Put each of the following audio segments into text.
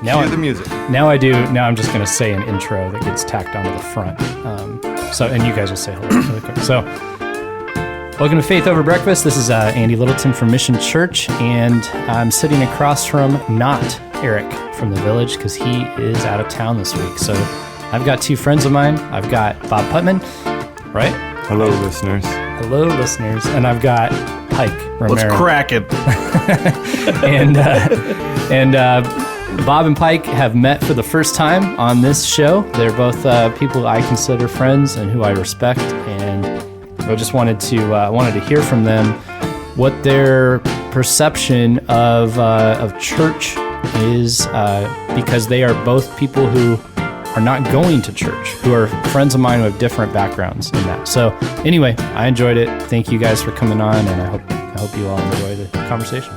Now the music. Now I'm just going to say an intro that gets tacked onto the front. And you guys will say hello really quick. So, welcome to Faith Over Breakfast. This is Andy Littleton from Mission Church, and I'm sitting across from not Eric from the Village because he is out of town this week. So, I've got two friends of mine. I've got Bob Putman, right? Hello, listeners. Hello, listeners. And I've got Pike Romero. Let's crack it. and Bob and Pike have met for the first time on this show. They're both people I consider friends and who I respect, and I just wanted to hear from them what their perception of church is, because they are both people who are not going to church, who are friends of mine who have different backgrounds in that. So anyway, I enjoyed it. Thank you guys for coming on, and I hope you all enjoy the conversation.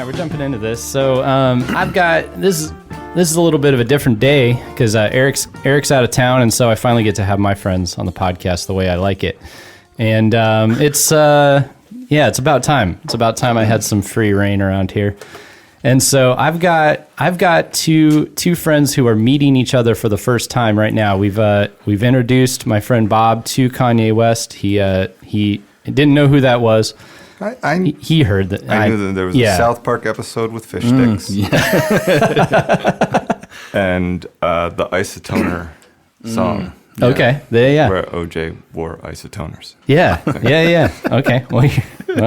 We're jumping into this. So I've got this is a little bit of a different day because Eric's out of town, and so I finally get to have my friends on the podcast the way I like it. And it's about time. It's about time I had some free reign around here. And so I've got two friends who are meeting each other for the first time right now. We've introduced my friend Bob to Kanye West. He didn't know who that was. He heard that. I knew that there was a South Park episode with fish sticks. Yeah. And the isotoner song. Yeah, okay. Where OJ wore isotoners. Yeah. Okay. Well,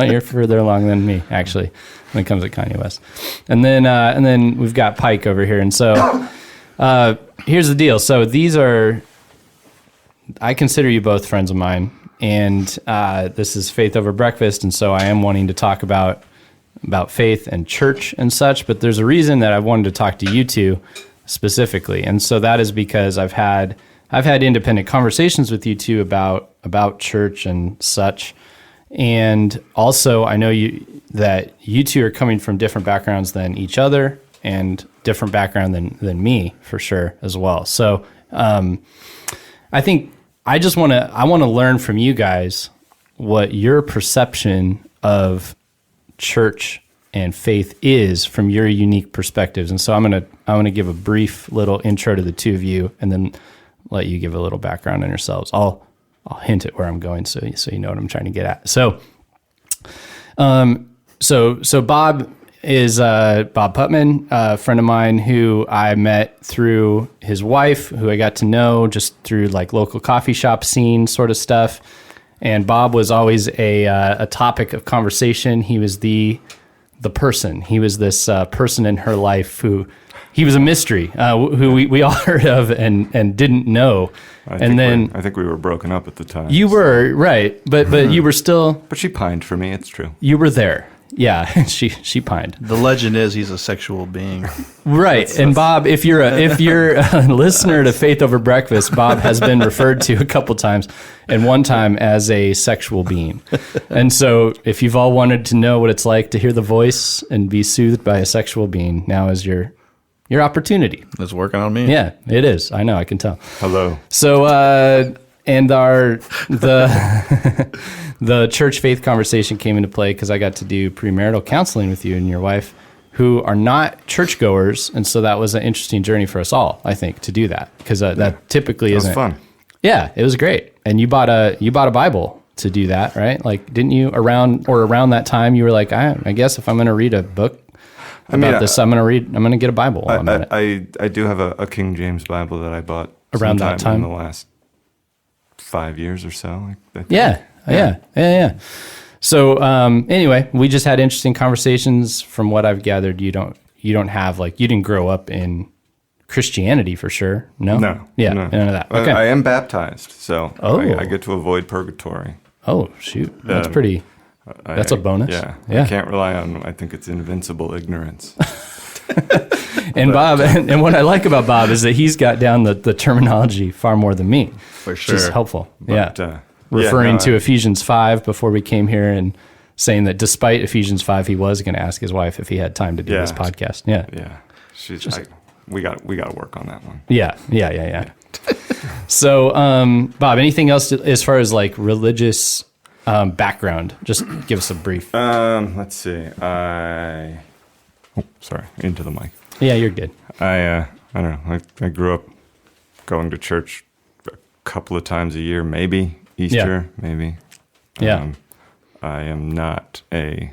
you're further along than me, actually, when it comes to Kanye West. And then we've got Pike over here. And so here's the deal. So I consider you both friends of mine. And this is Faith Over Breakfast, and so I am wanting to talk about faith and church and such, but there's a reason that I wanted to talk to you two specifically, and so that is because I've had independent conversations with you two about church and such, and also I know that you two are coming from different backgrounds than each other, and different background than me for sure as well. So I think I want to learn from you guys what your perception of church and faith is from your unique perspectives. And so I'm going to give a brief little intro to the two of you, and then let you give a little background on yourselves. I'll hint at where I'm going so you know what I'm trying to get at. So Bob is Bob Putman, a friend of mine who I met through his wife, who I got to know just through like local coffee shop scene sort of stuff. And Bob was always a topic of conversation. He was the person. He was this person in her life he was a mystery, who we all heard of and didn't know. I think we were broken up at the time. You were, right, but you were still. But she pined for me. It's true. You were there. Yeah, she pined. The legend is he's a sexual being. Right. And Bob, if you're a listener to Faith Over Breakfast, Bob has been referred to a couple times, and one time as a sexual being. And so if you've all wanted to know what it's like to hear the voice and be soothed by a sexual being, now is your opportunity. It's working on me. Yeah, it is. I know, I can tell. Hello. So and the church faith conversation came into play because I got to do premarital counseling with you and your wife, who are not churchgoers, and so that was an interesting journey for us all, I think, to do that, because that typically isn't. It was fun. Yeah, it was great, and you bought a Bible to do that, right? Like, didn't you around that time? You were like, I guess if I'm going to read a book about this, I'm going to get a Bible. I do have a King James Bible that I bought around that time in the last 5 years or so. Yeah. So anyway, we just had interesting conversations. From what I've gathered, you don't have, like, you didn't grow up in Christianity for sure. No? No. Yeah, no. none of that. Okay. I am baptized, so Oh. I get to avoid purgatory. Oh, shoot. That's pretty... That's a bonus. Yeah. Yeah. I can't rely on, I think it's invincible ignorance. And Bob, and what I like about Bob is that he's got down the terminology far more than me. For sure. Which is helpful. But, Referring to Ephesians 5 before we came here and saying that despite Ephesians 5, he was going to ask his wife if he had time to do this podcast. Yeah. Yeah. We got to work on that one. Yeah. So, Bob, anything else as far as like religious background? Just give us a brief. Let's see. Sorry, into the mic. Yeah, you're good. I don't know. I grew up going to church a couple of times a year, maybe Easter, maybe. Yeah. I am not a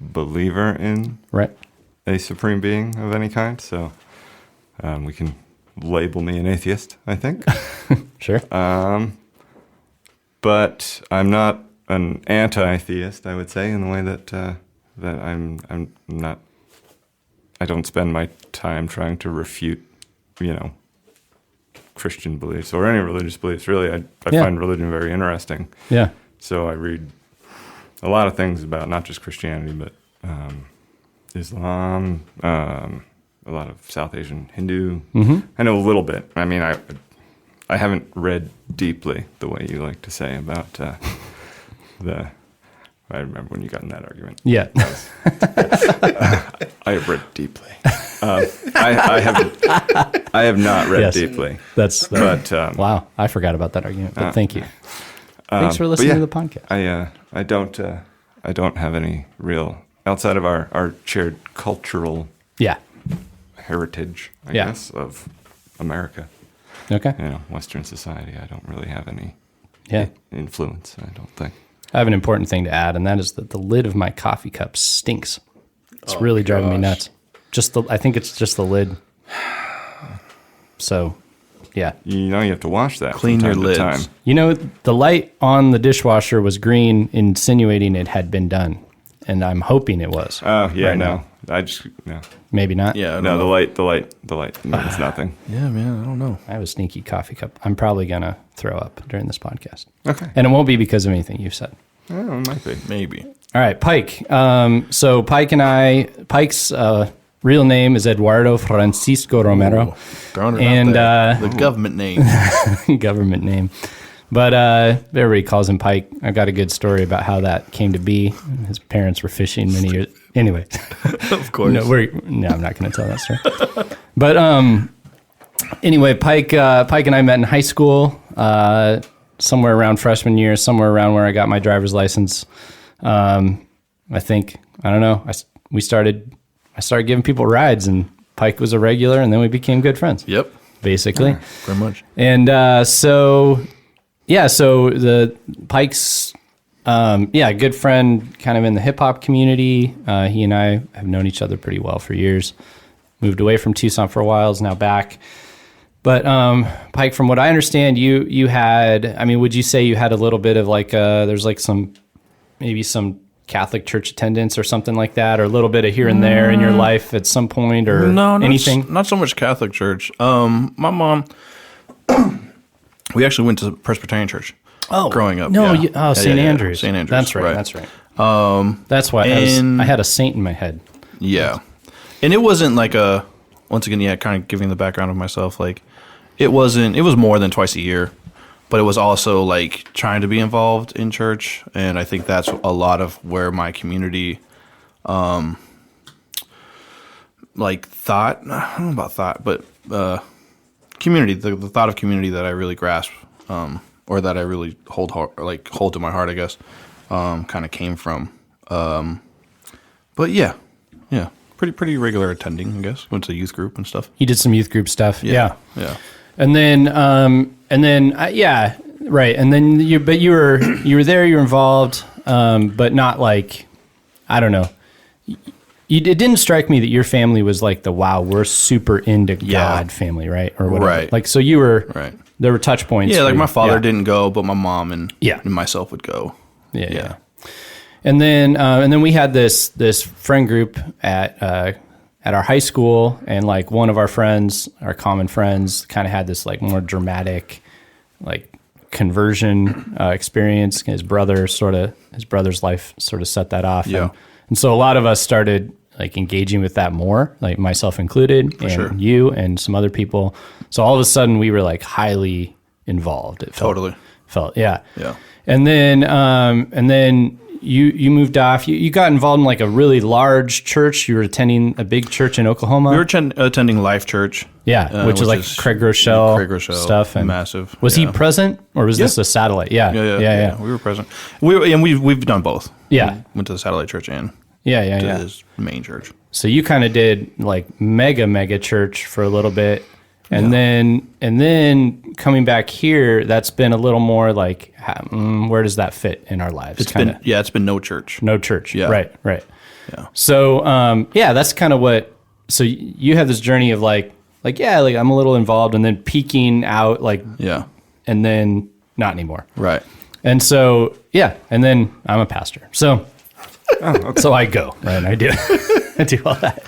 believer in Right. a supreme being of any kind, so we can label me an atheist, I think. Sure. But I'm not an anti-theist, I would say, in the way that I'm not. I don't spend my time trying to refute, Christian beliefs or any religious beliefs. Really, I find religion very interesting. Yeah. So I read a lot of things about not just Christianity, but Islam, a lot of South Asian Hindu. Mm-hmm. I know a little bit. I mean, I haven't read deeply the way you like to say about I remember when you got in that argument. Yeah. I have read deeply. I have not read deeply. But wow, I forgot about that argument. But thank you. Thanks for listening to the podcast. I don't have any real outside of our shared cultural heritage, I guess, of America. Okay. Western society. I don't really have any influence. I don't think. I have an important thing to add, and that is that the lid of my coffee cup stinks. It's really driving me nuts. I think it's just the lid. So, yeah. You have to wash that. Clean your lids. Time. The light on the dishwasher was green, insinuating it had been done, and I'm hoping it was. Oh yeah, right no. now. No. Maybe not. Yeah. No, the light means nothing. Yeah, man. I don't know. I have a sneaky coffee cup. I'm probably gonna throw up during this podcast. Okay. And it won't be because of anything you've said. Oh, it might be. Maybe. All right, Pike. So Pike's real name is Eduardo Francisco Romero. Throwing it And, out there. The government name. Government name. But everybody calls him Pike. I got a good story about how that came to be. His parents were fishing many years. Anyway. Of course. No, I'm not going to tell that story. But anyway, Pike and I met in high school, somewhere around freshman year, somewhere around where I got my driver's license. I don't know. I started giving people rides, and Pike was a regular, and then we became good friends. Yep. Basically. Yeah, very much. And so the Pike's, good friend kind of in the hip hop community. He and I have known each other pretty well for years. Moved away from Tucson for a while, is now back. But Pike, from what I understand, you had, would you say you had a little bit of like, there's like some Catholic church attendance or something like that, or a little bit of here and there in your life at some point, or anything? Not so much Catholic church. My mom, we actually went to Presbyterian church. Growing up. No, yeah. St. Andrews. St. Andrews. That's right. That's right. That's why I had a saint in my head. Yeah. And it wasn't like once again, kind of giving the background of myself, like it was more than twice a year, but it was also like trying to be involved in church. And I think that's a lot of where my community, thought, I don't know about thought, but, community, the thought of community that I really grasp, or that I really hold to my heart, I guess, kind of came from. But yeah, pretty regular attending, I guess. Went to youth group and stuff. He did some youth group stuff. Yeah. And then, right. And then you were there, you were involved, but not like, I don't know. It didn't strike me that your family was like we're super into God family, right? Or whatever. Right. Like, so you were, right. There were touch points. Yeah, like my father didn't go, but my mom and myself would go. Yeah. And then we had this friend group at at our high school, and like one of our friends, our common friends, kind of had this like more dramatic, like conversion experience. His brother's life sort of set that off. Yeah. And so a lot of us started like engaging with that more, like myself included, and sure. you and some other people. So all of a sudden we were like highly involved. It felt, yeah. Yeah. And then you moved off. You got involved in like a really large church. You were attending a big church in Oklahoma. We were attending Life Church. Yeah, which is like Craig Rochelle stuff. And massive. Was he present, or was this a satellite? Yeah. We were present. We've done both. Yeah. Went to the satellite church and to his main church. So you kind of did like mega church for a little bit. And then coming back here, that's been a little more like, where does that fit in our lives? It's been no church. No church. Yeah. Right. Yeah. So, that's kind of what, so you have this journey of like I'm a little involved, and then peaking out and then not anymore. Right. And so, and then I'm a pastor. So, so I go, right? And I do, I do all that.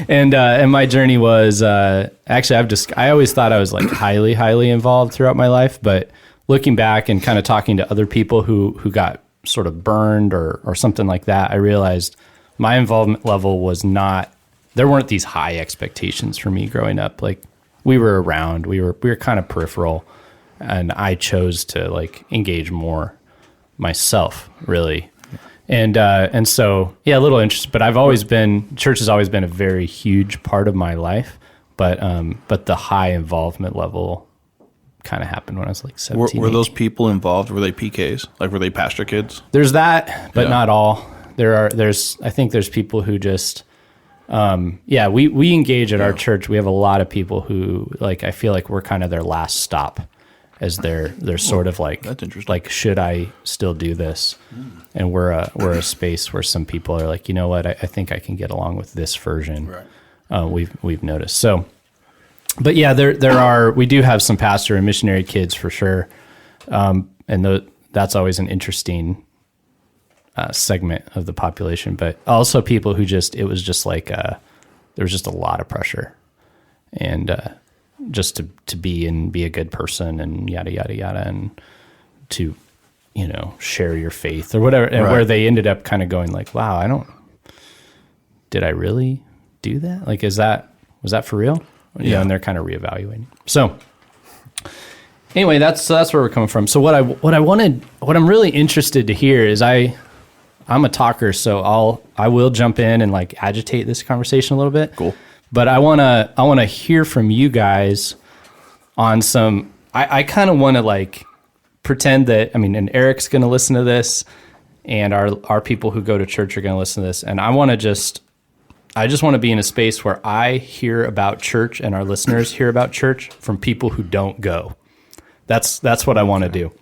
And my journey was, actually, I always thought I was like highly involved throughout my life, but looking back and kind of talking to other people who got sort of burned or something like that, I realized my involvement level was not, there weren't these high expectations for me growing up. Like we were around, we were kind of peripheral, and I chose to like engage more myself, really. And so, a little interesting, but church has always been a very huge part of my life, but the high involvement level kind of happened when I was like 17. Were those people involved? Were they PKs? Like, were they pastor kids? There's that, but not all. I think there's people who just, we engage at our church. We have a lot of people who like, I feel like we're kind of their last stop as they're sort of like, that's interesting. Like, should I still do this? And we're a space where some people are like, you know what, I think I can get along with this version. Right. We've noticed. So, but we do have some pastor and missionary kids for sure. And that's always an interesting segment of the population, but also people who it was just like, there was just a lot of pressure, and just to be a good person and yada, yada, yada, and to, share your faith or whatever. And where they ended up kind of going like, wow, did I really do that? Like, was that for real? Yeah. And they're kind of reevaluating. So anyway, that's where we're coming from. So what I'm really interested to hear is I'm a talker, so I will jump in and like agitate this conversation a little bit. Cool. But I want to hear from you guys on some, I kind of want to like pretend that, and Eric's going to listen to this, and our people who go to church are going to listen to this. And I just want to be in a space where I hear about church and our listeners hear about church from people who don't go. That's what I want to do.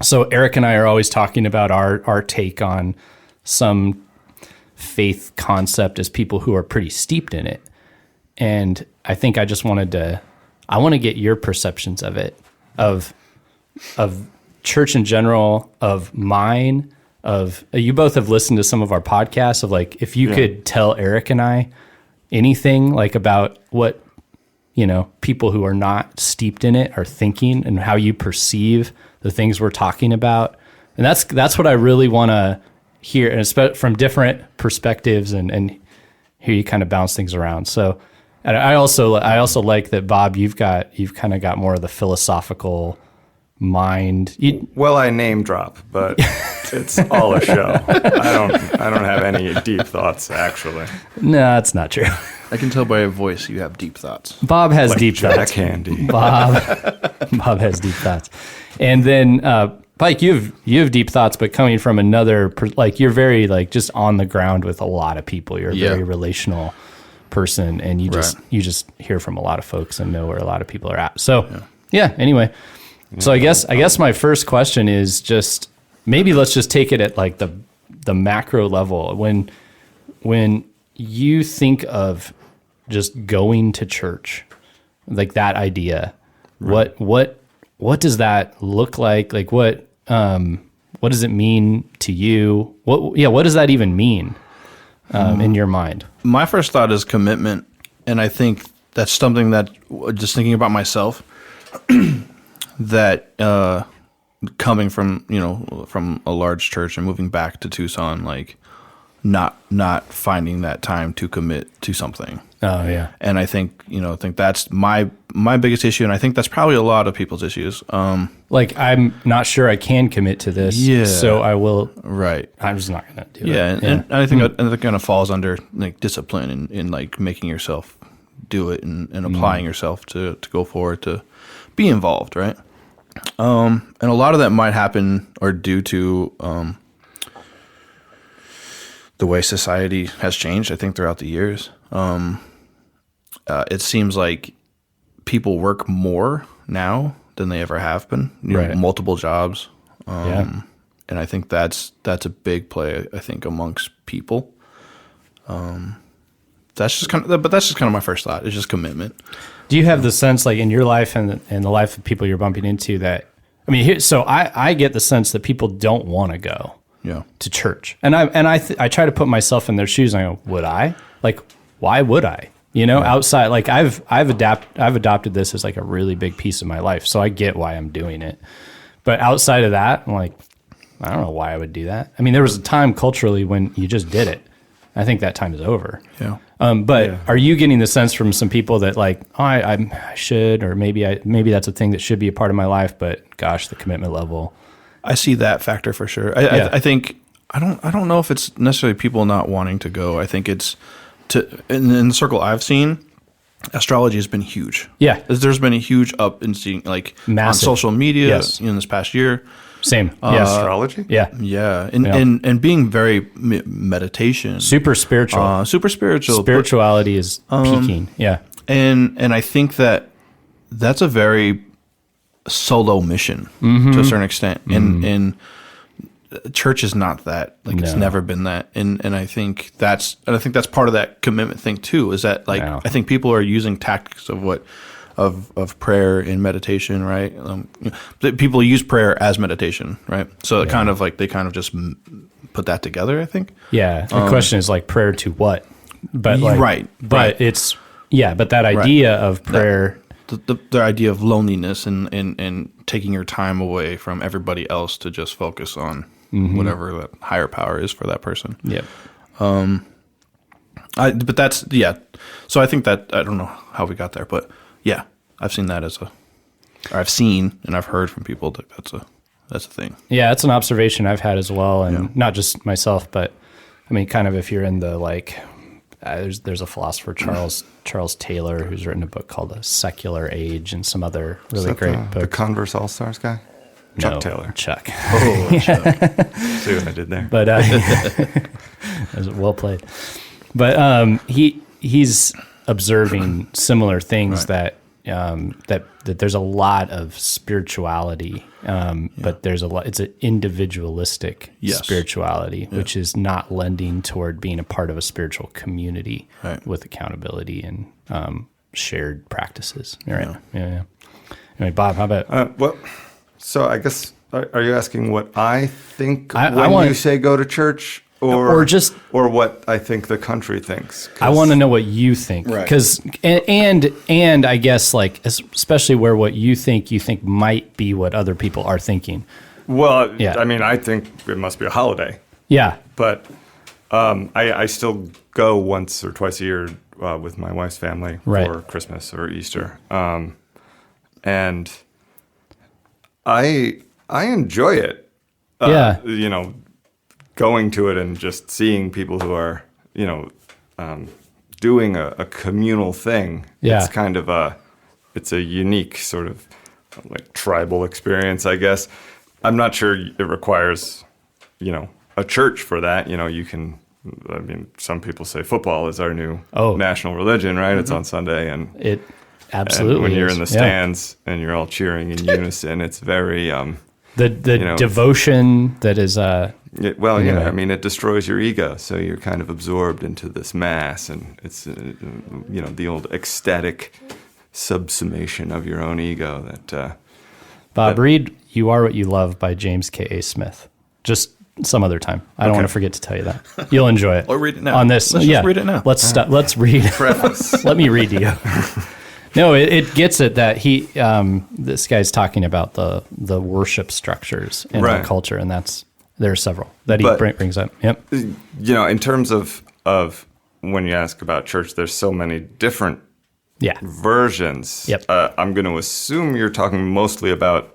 So Eric and I are always talking about our take on some faith concept as people who are pretty steeped in it. And I think I just want to get your perceptions of it, of church in general, of mine, you both have listened to some of our podcasts of like, if you could tell Eric and I anything like about what, people who are not steeped in it are thinking and how you perceive the things we're talking about. And that's what I really want to hear, and from different perspectives and hear you kind of bounce things around. So I also like that, Bob, you've kind of got more of the philosophical mind. Well, I name drop, but it's all a show. I don't have any deep thoughts, actually. No, that's not true. I can tell by your voice you have deep thoughts. Bob has like deep Jack thoughts. Handy. Bob has deep thoughts. And then Pike, you have deep thoughts, but coming from another, like you're very like just on the ground with a lot of people. You're a very relational person, and you just hear from a lot of folks and know where a lot of people are at. So anyway. So I guess my first question is just, maybe let's just take it at like the macro level. When you think of just going to church, like that idea, what does that look like? Like what does it mean to you? What does that even mean? in your mind? My first thought is commitment, and I think that's something that, just thinking about myself, that coming from from a large church and moving back to Tucson, like not finding that time to commit to something. Oh yeah. And I think that's my biggest issue, and I think that's probably a lot of people's issues. Like, I'm not sure I can commit to this, so I will. Right. I'm just not going to do it. And I think it kind of falls under like discipline and in like making yourself do it and applying yourself to go forward, to be involved, right? And a lot of that might happen or due to the way society has changed, I think, throughout the years. It seems like people work more now than they ever have been. Multiple jobs. And I think that's a big play, I think, amongst people. That's just kind of my first thought. It's just commitment. Do you have the sense, like in your life and the life of people you're bumping into, that, I mean, so I get the sense that people don't want to go to church, and I try to put myself in their shoes, and I go, would I? Like, why would I? Outside, like I've adopted this as like a really big piece of my life, so I get why I'm doing it. But outside of that, I'm like, I don't know why I would do that. I mean, there was a time culturally when you just did it. I think that time is over. Yeah. But are you getting the sense from some people that like, oh, I should, or maybe that's a thing that should be a part of my life, but gosh, the commitment level. I see that factor for sure. I think I don't know if it's necessarily people not wanting to go. I think it's in the circle I've seen, astrology has been huge. Yeah. There's been a huge up in seeing, like, massive on social media in this past year. Same. Astrology? Yeah. Yeah. And being very meditation. Super spiritual. Super spiritual. Spirituality is peaking. Yeah. And I think that's a very solo mission to a certain extent. And church is not that. Like, it's never been that. And I think that's part of that commitment thing too, is that, like, I think people are using tactics of prayer and meditation, right? People use prayer as meditation, right? So it kind of like they kind of just put that together, I think. Yeah. The question is, like, prayer to what? But like, right. But it's but that idea of prayer, the idea of loneliness and taking your time away from everybody else to just focus on whatever that higher power is for that person. Yep. But that's So I think that, I don't know how we got there, but yeah, I've seen that I've seen and I've heard from people that that's a thing. Yeah, that's an observation I've had as well, and not just myself, but I mean, kind of if you're in the like, there's a philosopher Charles Taylor who's written a book called A Secular Age and some other really great books. The Converse All Stars guy, Chuck Taylor. Chuck. Oh, Chuck. See what I did there? But well played. But he's observing similar things that there's a lot of spirituality, but there's it's an individualistic spirituality, which is not lending toward being a part of a spiritual community with accountability and shared practices. Right? Yeah. Anyway, Bob, how about? So I guess, are you asking what I think when you say go to church? Or what I think the country thinks. I want to know what you think, because and I guess, like, especially where what you think might be what other people are thinking. Well, I mean, I think it must be a holiday. Yeah, but I still go once or twice a year with my wife's family for Christmas or Easter, and I enjoy it. Going to it and just seeing people who are, doing a communal thing. Yeah. It's kind of it's a unique sort of like tribal experience, I guess. I'm not sure it requires, a church for that. Some people say football is our new national religion, right? Mm-hmm. It's on Sunday, and it absolutely and when you're in the stands and you're all cheering in unison, it's very the devotion that is it destroys your ego, so you're kind of absorbed into this mass, and it's the old ecstatic subsummation of your own ego that Bob, read "You Are What You Love" by James K.A. Smith. Just some other time. I don't Okay. want to forget to tell you that. You'll enjoy it. Or read it now. On this, Let's just read it now. Let's read. Preface. Let me read to you. No, it gets it that this guy's talking about the worship structures in our Right. culture, and there are several that he But- brings up. Yep. You know, in terms of when you ask about church, there's so many different Yeah. versions. Yep. I'm going to assume you're talking mostly about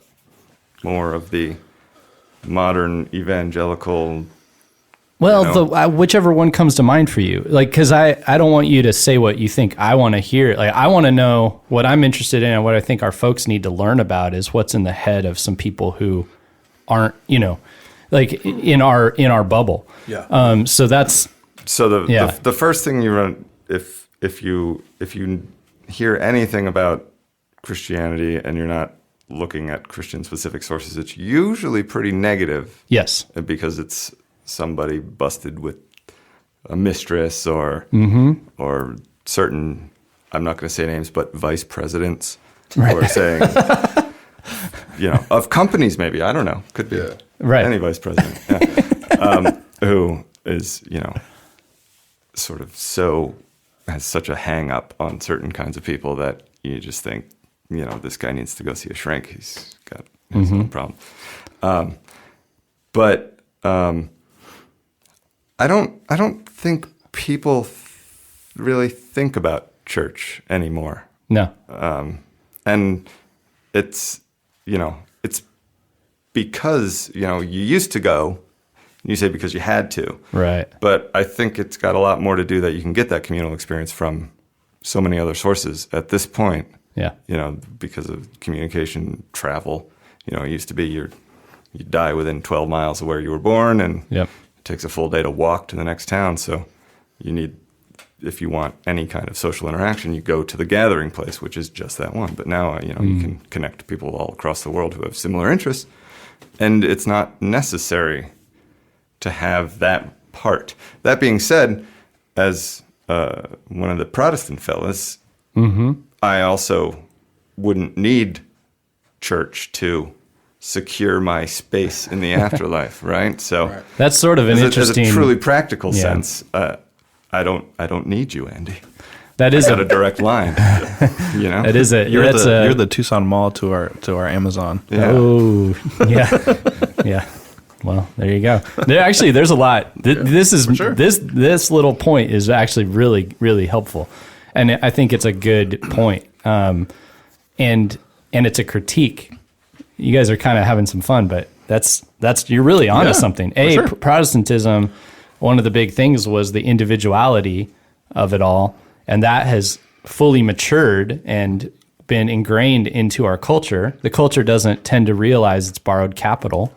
more of the modern evangelical. Well, You know? whichever one comes to mind for you, like, because I don't want you to say what you think. I want to hear. Like, I want to know what I'm interested in, and what I think our folks need to learn about is what's in the head of some people who aren't, like in our bubble. Yeah. So that's So Yeah. the first thing you run if you hear anything about Christianity and you're not looking at Christian specific sources, it's usually pretty negative. yes, Because it's somebody busted with a mistress or certain, I'm not going to say names, but vice presidents or saying, of companies maybe, I don't know, could be Right. any vice president, who is, sort of has such a hang up on certain kinds of people that you just think, this guy needs to go see a shrink. He's got his own problem. But I don't think people really think about church anymore. no, And it's because, you used to go, you say because you had to. right, But I think it's got a lot more to do that you can get that communal experience from so many other sources at this point. yeah, Because of communication, travel. It used to be you die within 12 miles of where you were born, and Yep. it takes a full day to walk to the next town. So you need, if you want any kind of social interaction, you go to the gathering place, which is just that one. But now, you can connect to people all across the world who have similar interests, and it's not necessary to have that part. That being said, as one of the Protestant fellas, I also wouldn't need church to secure my space in the afterlife, right? So that's sort of an interesting. as a truly practical Yeah. sense, I don't need you, Andy. That is Got a direct line. That is a. You're that's the a, you're the Tucson Mall to our Amazon. Yeah. Oh, yeah, yeah. Well, there you go. There's a lot. This is sure. this little point is actually really, really helpful, and I think it's a good point. And it's a critique. You guys are kind of having some fun, but that's you're really onto Yeah, something. for sure. Protestantism, one of the big things was the individuality of it all, and that has fully matured and been ingrained into our culture. The culture doesn't tend to realize it's borrowed capital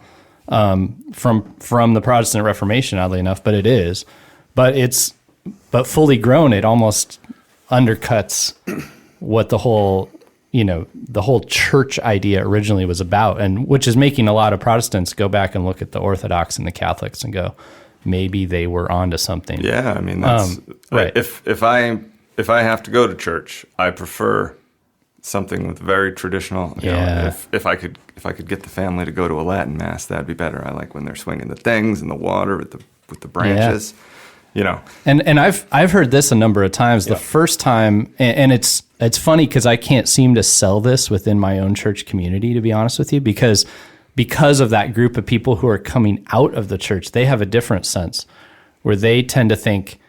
from the Protestant Reformation, oddly enough, but it is. But fully grown, it almost undercuts what the whole church idea originally was about, and which is making a lot of Protestants go back and look at the Orthodox and the Catholics and go, maybe they were onto something. Yeah, I mean, that's right. If I have to go to church, I prefer something with very traditional. Yeah. If I could get the family to go to a Latin mass, that'd be better. I like when they're swinging the things in the water with the branches. And I've heard this a number of times. The first time, and it's funny because I can't seem to sell this within my own church community, to be honest with you, because of that group of people who are coming out of the church, they have a different sense where they tend to think,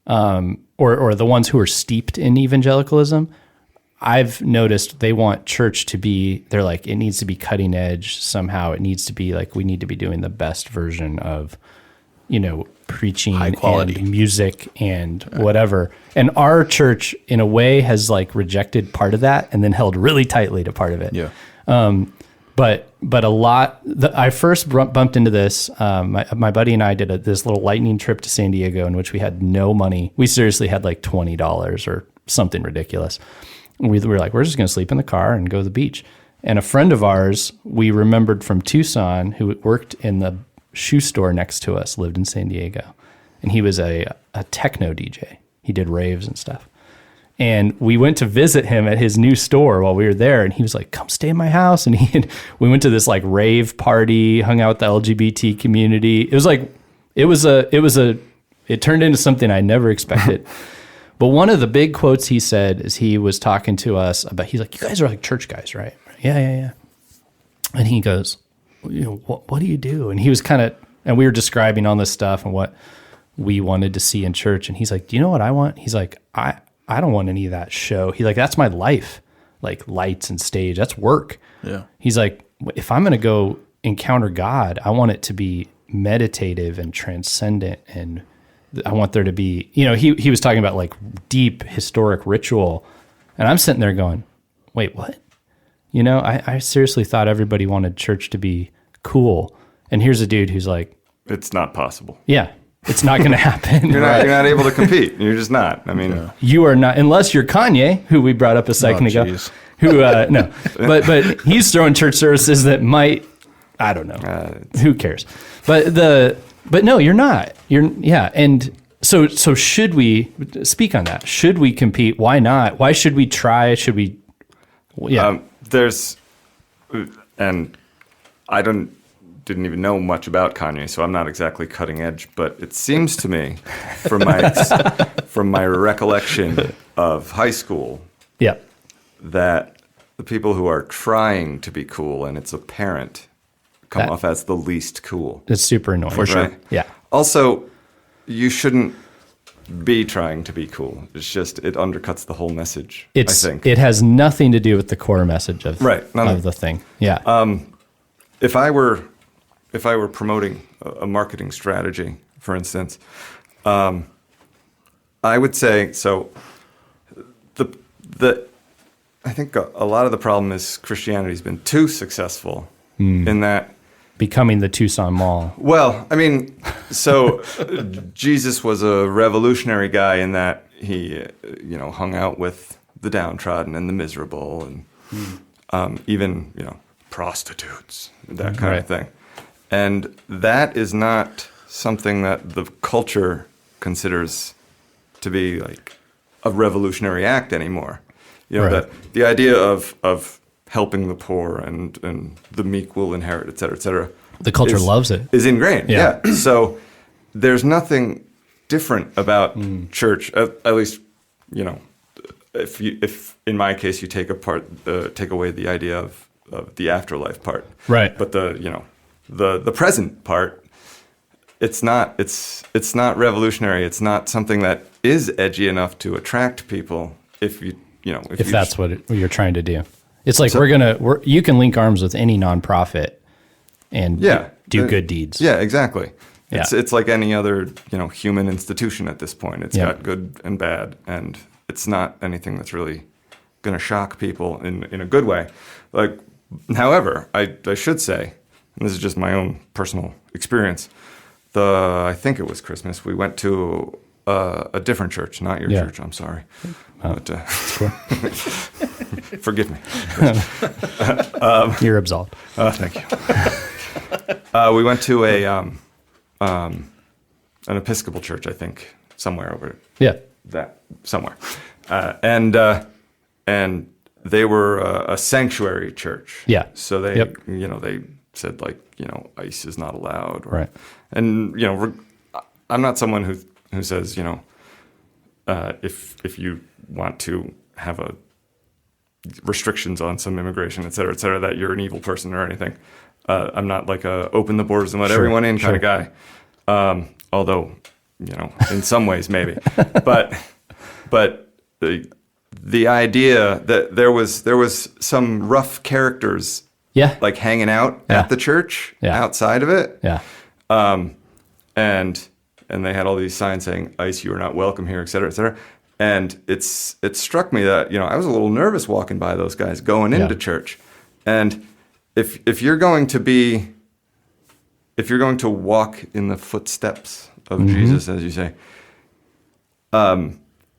or the ones who are steeped in evangelicalism, I've noticed they want church to be, they're like, it needs to be cutting edge somehow. It needs to be like, we need to be doing the best version of, preaching High quality and music and whatever. And our church, in a way, has like rejected part of that and then held really tightly to part of it. Yeah. But a lot. I first bumped into this. My buddy and I did this little lightning trip to San Diego in which we had no money. We seriously had like $20 or something ridiculous. We were like, we're just going to sleep in the car and go to the beach. And a friend of ours, we remembered from Tucson, who worked in the shoe store next to us, lived in San Diego. And he was a techno DJ. He did raves and stuff. And we went to visit him at his new store while we were there, and he was like, "Come stay in my house." And we went to this like rave party, hung out with the LGBT community. It turned into something I never expected. But one of the big quotes he said is he was talking to us about, he's like, "You guys are like church guys, right?" Yeah. And he goes, what do you do? And he was and we were describing all this stuff and what we wanted to see in church. And he's like, "Do you know what I want?" He's like, I don't want any of that show. He's like, "That's my life, like lights and stage. That's work." Yeah. He's like, "If I'm going to go encounter God, I want it to be meditative and transcendent. And I want there to be," he was talking about like deep historic ritual. And I'm sitting there going, "Wait, what?" I seriously thought everybody wanted church to be cool. And here's a dude who's like, It's not possible. "Yeah, it's not going to happen." You're not able to compete. You're just not. I mean, You are not, unless you're Kanye, who we brought up a second ago. Geez. Who no, but he's throwing church services that might, I don't know, who cares? But no, you're not. And so should we speak on that? Should we compete? Why not? Why should we try? Should we? Yeah, and I didn't even know much about Kanye, so I'm not exactly cutting edge. But it seems to me, from my recollection of high school, yeah, that the people who are trying to be cool, and it's apparent, come off as the least cool. it's super annoying For sure. Right? Yeah, Also, you shouldn't be trying to be cool. It's just, it undercuts the whole message, I think. it has nothing to do with the core message of of the thing. Yeah, If I were promoting a marketing strategy, for instance, I would say, so I think a lot of the problem is Christianity's been too successful in that. becoming the Tucson Mall. Well, I mean, so Jesus was a revolutionary guy in that he, hung out with the downtrodden and the miserable, and even, prostitutes, that kind of thing. And that is not something that the culture considers to be like a revolutionary act anymore. That the idea of helping the poor and the meek will inherit, et cetera, The culture loves it. is ingrained. Yeah. Yeah. So there's nothing different about church, at least, if in my case you take away the idea of the afterlife part. Right. But the present part, it's not revolutionary. It's not something that is edgy enough to attract people if That's what you're trying to do. It's like you can link arms with any nonprofit and do good deeds. Yeah, exactly. Yeah. It's like any other, human institution at this point. It's got good and bad, and it's not anything that's really going to shock people in a good way. Like, however, I should say, and this is just my own personal experience, I think it was Christmas, we went to a different church, not your church, I'm sorry. But, forgive me. You're absolved. Thank you. We went to an Episcopal church, I think, somewhere over somewhere, and they were a sanctuary church. Yeah. So they said ICE is not allowed. Right. And I'm not someone who says if you want to have restrictions on some immigration, et cetera, that you're an evil person or anything. I'm not like a open the borders and let everyone in kind of guy. Although, in some ways maybe. But the idea that there was some rough characters like hanging out at the church outside of it. Yeah. And they had all these signs saying, ICE, you are not welcome here, et cetera, et cetera. And it struck me that, I was a little nervous walking by those guys going into church. And if you're going to walk in the footsteps of Jesus, as you say,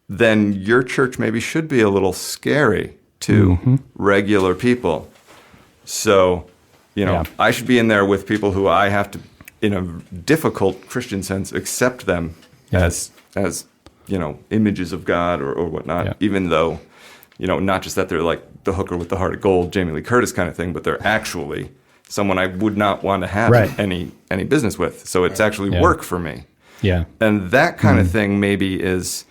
then your church maybe should be a little scary to regular people. So, I should be in there with people who I have to, in a difficult Christian sense, accept them as images of God or whatnot, Yeah. even though, not just that they're like the hooker with the heart of gold, Jamie Lee Curtis kind of thing, but they're actually someone I would not want to have Right. any business with. So it's actually Yeah. work for me. Yeah. And that kind of thing maybe is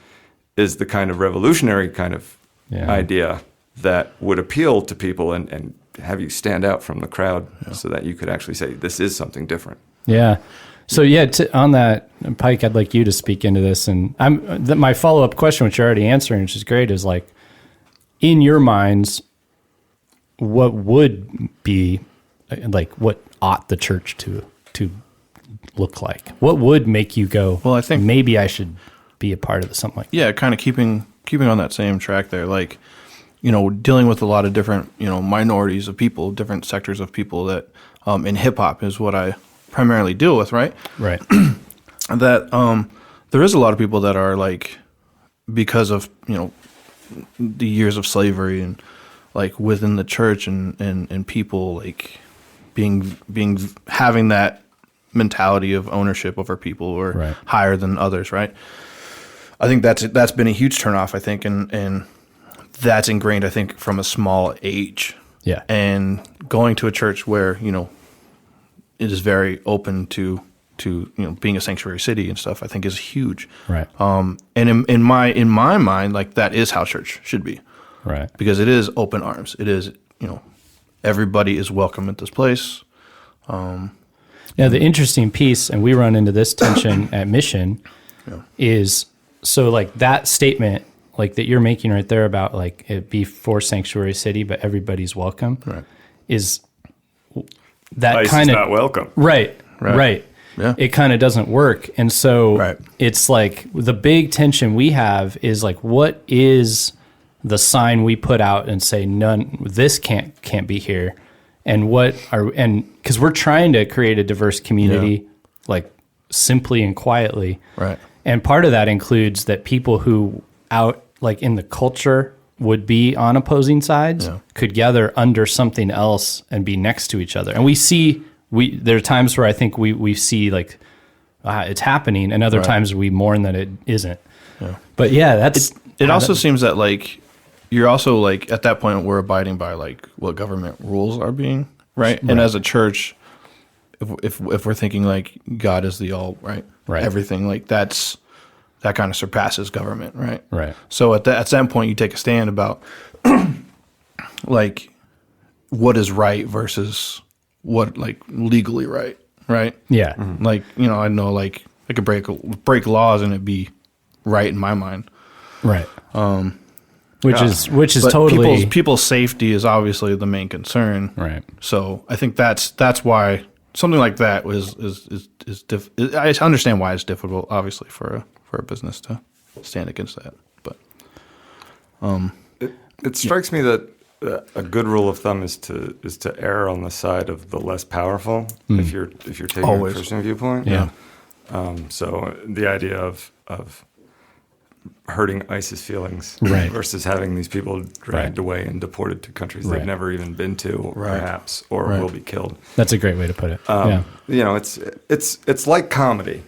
the kind of revolutionary kind of Yeah. idea that would appeal to people and have you stand out from the crowd so that you could actually say, this is something different. Yeah. So yeah, on that, Pike, I'd like you to speak into this. And my follow-up question, which you're already answering, which is great, is like, in your minds, what would be, like, what ought the church to look like? What would make you go, Well, I think maybe I should be a part of something like that? Yeah, kind of keeping on that same track there, like, dealing with a lot of different, minorities of people, different sectors of people that in hip hop is what I primarily deal with, right? Right. That there is a lot of people that are like, because of, the years of slavery and like within the church and people like having that mentality of ownership over people or Right. higher than others, right? I think that's been a huge turnoff, I think, and that's ingrained, I think, from a small age. Yeah. And going to a church where, it is very open to being a sanctuary city and stuff, I think is huge. Right. And in my mind, like, that is how church should be, Right. because it is open arms. It is, everybody is welcome at this place. Now, the interesting piece, and we run into this tension at Mission, is so like that statement, like that you're making right there about like it be for sanctuary city, but everybody's welcome, Right. is that ICE kind is of not welcome. right. Yeah. It kind of doesn't work, and so Right. it's like the big tension we have is like, what is the sign we put out and say this can't be here, and because we're trying to create a diverse community, like simply and quietly, Right. and part of that includes that people who out like in the culture would be on opposing sides could gather under something else and be next to each other. And there are times where I think we see like it's happening, and other times we mourn that it isn't. Yeah. But yeah, It also seems that like you're also like at that point we're abiding by like what government rules are being right. And as a church, if we're thinking like God is the all right, everything like that kind of surpasses government, right? Right. So at that point, you take a stand about like what is right versus what like legally right, right? Yeah. Mm-hmm. Like I know like I could break laws and it'd be right in my mind, right. Which is but totally people's safety is obviously the main concern, right. So I think that's why something like that I understand why it's difficult, obviously, for a business to stand against that. But it strikes me that a good rule of thumb is to err on the side of the less powerful if you're taking Always. a Christian viewpoint. Yeah. So the idea of hurting ISIS feelings Right. versus having these people dragged away and deported to countries Right. they've never even been to, perhaps, or Right. will be killed. That's a great way to put it. Yeah. It's like comedy,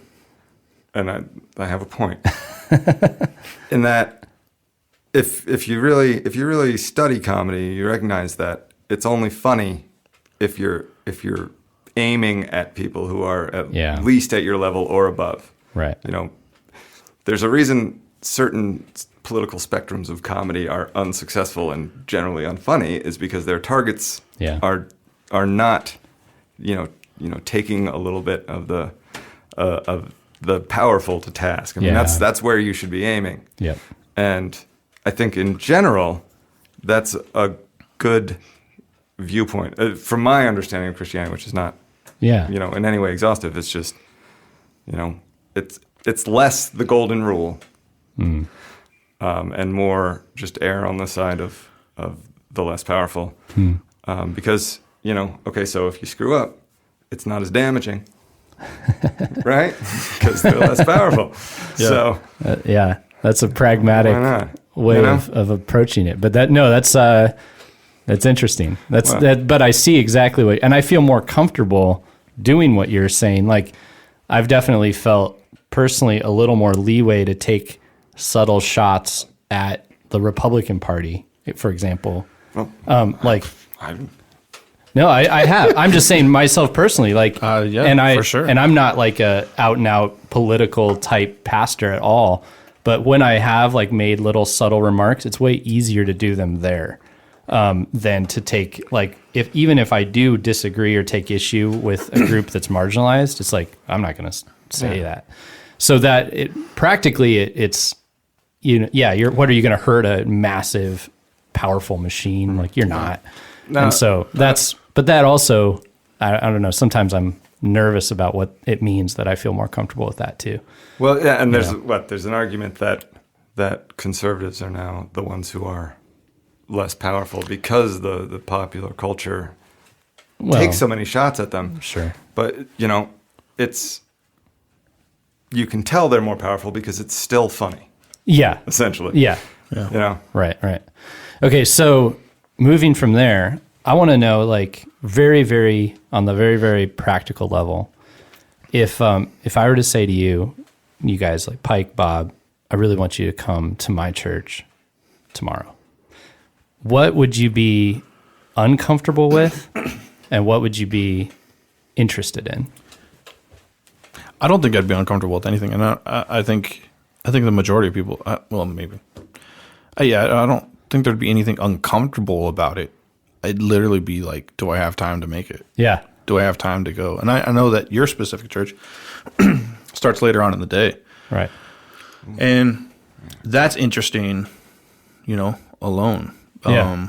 and I have a point in that if you really study comedy, you recognize that it's only funny if you're aiming at people who are at least at your level or above. Right. There's a reason certain political spectrums of comedy are unsuccessful and generally unfunny is because their targets are not taking a little bit of the powerful to task. I mean that's where you should be aiming. Yeah. And I think in general that's a good viewpoint from my understanding of Christianity, which is not in any way exhaustive. It's just it's less the golden rule. And more just err on the side of the less powerful. Because, so if you screw up, it's not as damaging, right? Because they're less powerful. Yeah. So, that's a pragmatic way of approaching it. But that's interesting. But I see exactly what, and I feel more comfortable doing what you're saying. Like, I've definitely felt personally a little more leeway to take subtle shots at the Republican Party, for example. Like, no, I have. I'm just saying myself personally, like, for sure. And I'm not like a out and out political type pastor at all. But when I have like made little subtle remarks, it's way easier to do them there than to take like even if I do disagree or take issue with a group that's marginalized, it's like I'm not going to say that. So that it's what are you going to hurt a massive, powerful machine? Like you're not. No, and so but that also I don't know. Sometimes I'm nervous about what it means that I feel more comfortable with that too. Well, yeah, and there's an argument that conservatives are now the ones who are less powerful because the popular culture takes so many shots at them. Sure. But, you can tell they're more powerful because it's still funny. Yeah. Essentially. Yeah. Right. Okay, so moving from there, I want to know, like, very, very, on the very, very practical level, if I were to say to you, you guys, like Pike, Bob, I really want you to come to my church tomorrow, what would you be uncomfortable with, and what would you be interested in? I don't think I'd be uncomfortable with anything, and I think the majority of people, maybe, I don't think there'd be anything uncomfortable about it. It'd literally be like, do I have time to make it? Yeah. Do I have time to go? And I know that your specific church starts later on in the day. Right. And that's interesting, alone. Yeah.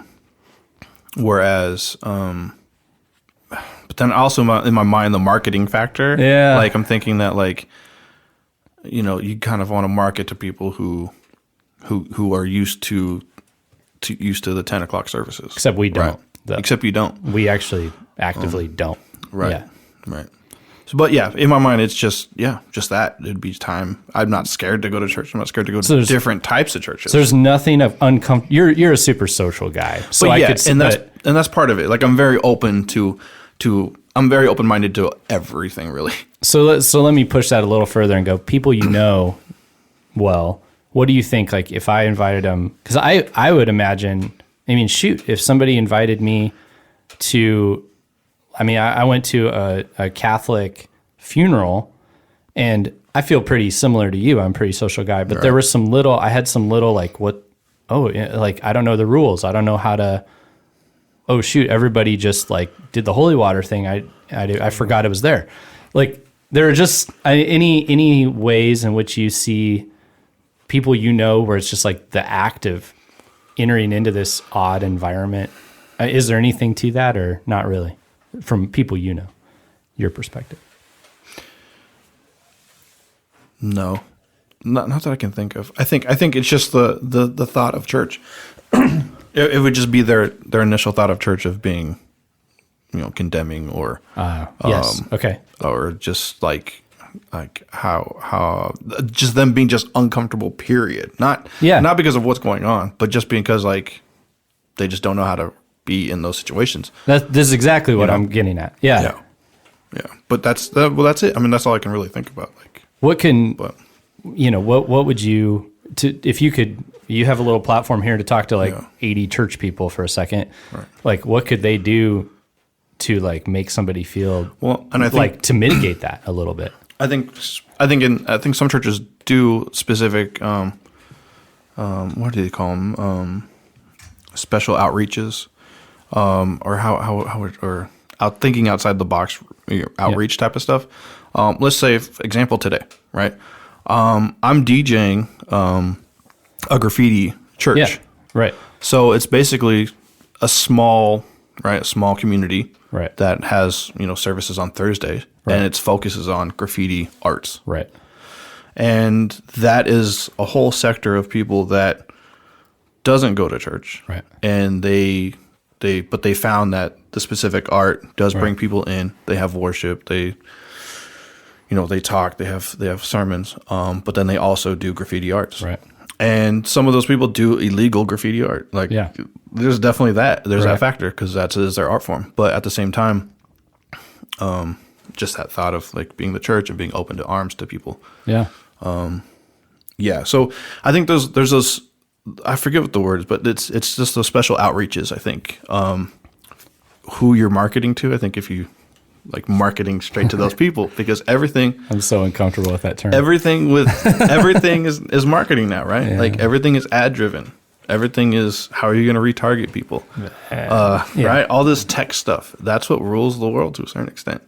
Whereas, but then also in my mind, the marketing factor. Yeah. Like I'm thinking that you kind of want to market to people who are used to the 10 o'clock services. Except we don't. Right. Except you don't. We actually actively don't. Right. Yeah. Right. So, but yeah, in my mind, it's just that. It'd be time. I'm not scared to go to church. I'm not scared to go to different types of churches. So there's nothing of uncomfortable. You're a super social guy. So that's part of it. Like I'm very open I'm very open-minded to everything, really. So let me push that a little further and go, people well, what do you think, like, if I invited them? Because I would imagine, if somebody invited me to, I went to a Catholic funeral, and I feel pretty similar to you. I'm a pretty social guy, but there was I had some little, like, I don't know the rules. I don't know how to, everybody just, like, did the holy water thing. I forgot it was there. Like, there are just any ways in which you see people where it's just like the act of entering into this odd environment. Is there anything to that, or not really, from people your perspective? No, not that I can think of. I think it's just the thought of church. It would just be their initial thought of church of being, condemning or yes, okay, or just like how just them being just uncomfortable. Period. Not because of what's going on, but just because like they just don't know how to be in those situations. This is exactly what I'm getting at. Yeah. But that's it. That's all I can really think about. Like, what would you if you could? You have a little platform here to talk to 80 church people for a second. Right. Like, what could they do to like make somebody feel and I think to mitigate that a little bit? I think some churches do specific what do they call them? Special outreaches, or thinking outside the box outreach type of stuff. Let's say, example today, right? I'm DJing a graffiti church. Yeah, right. So it's basically a small community, right, that has, services on Thursdays, right, and its focus is on graffiti arts. Right. And that is a whole sector of people that doesn't go to church. Right. And they found that the specific art does bring people in. They have worship. They talk, they have sermons, but then they also do graffiti arts. Right. And some of those people do illegal graffiti art. Like, there's definitely that. There's that factor because that is their art form. But at the same time, just that thought of like being the church and being open to arms to people. Yeah. Yeah. So I think there's this, I forget what the word is, but it's just those special outreaches, I think. Who you're marketing to, I think if you like marketing straight to those people, because everything, I'm so uncomfortable with that term. everything is marketing now, right? Yeah. Like everything is ad driven. Everything is, how are you going to retarget people? Right? All this tech stuff. That's what rules the world to a certain extent.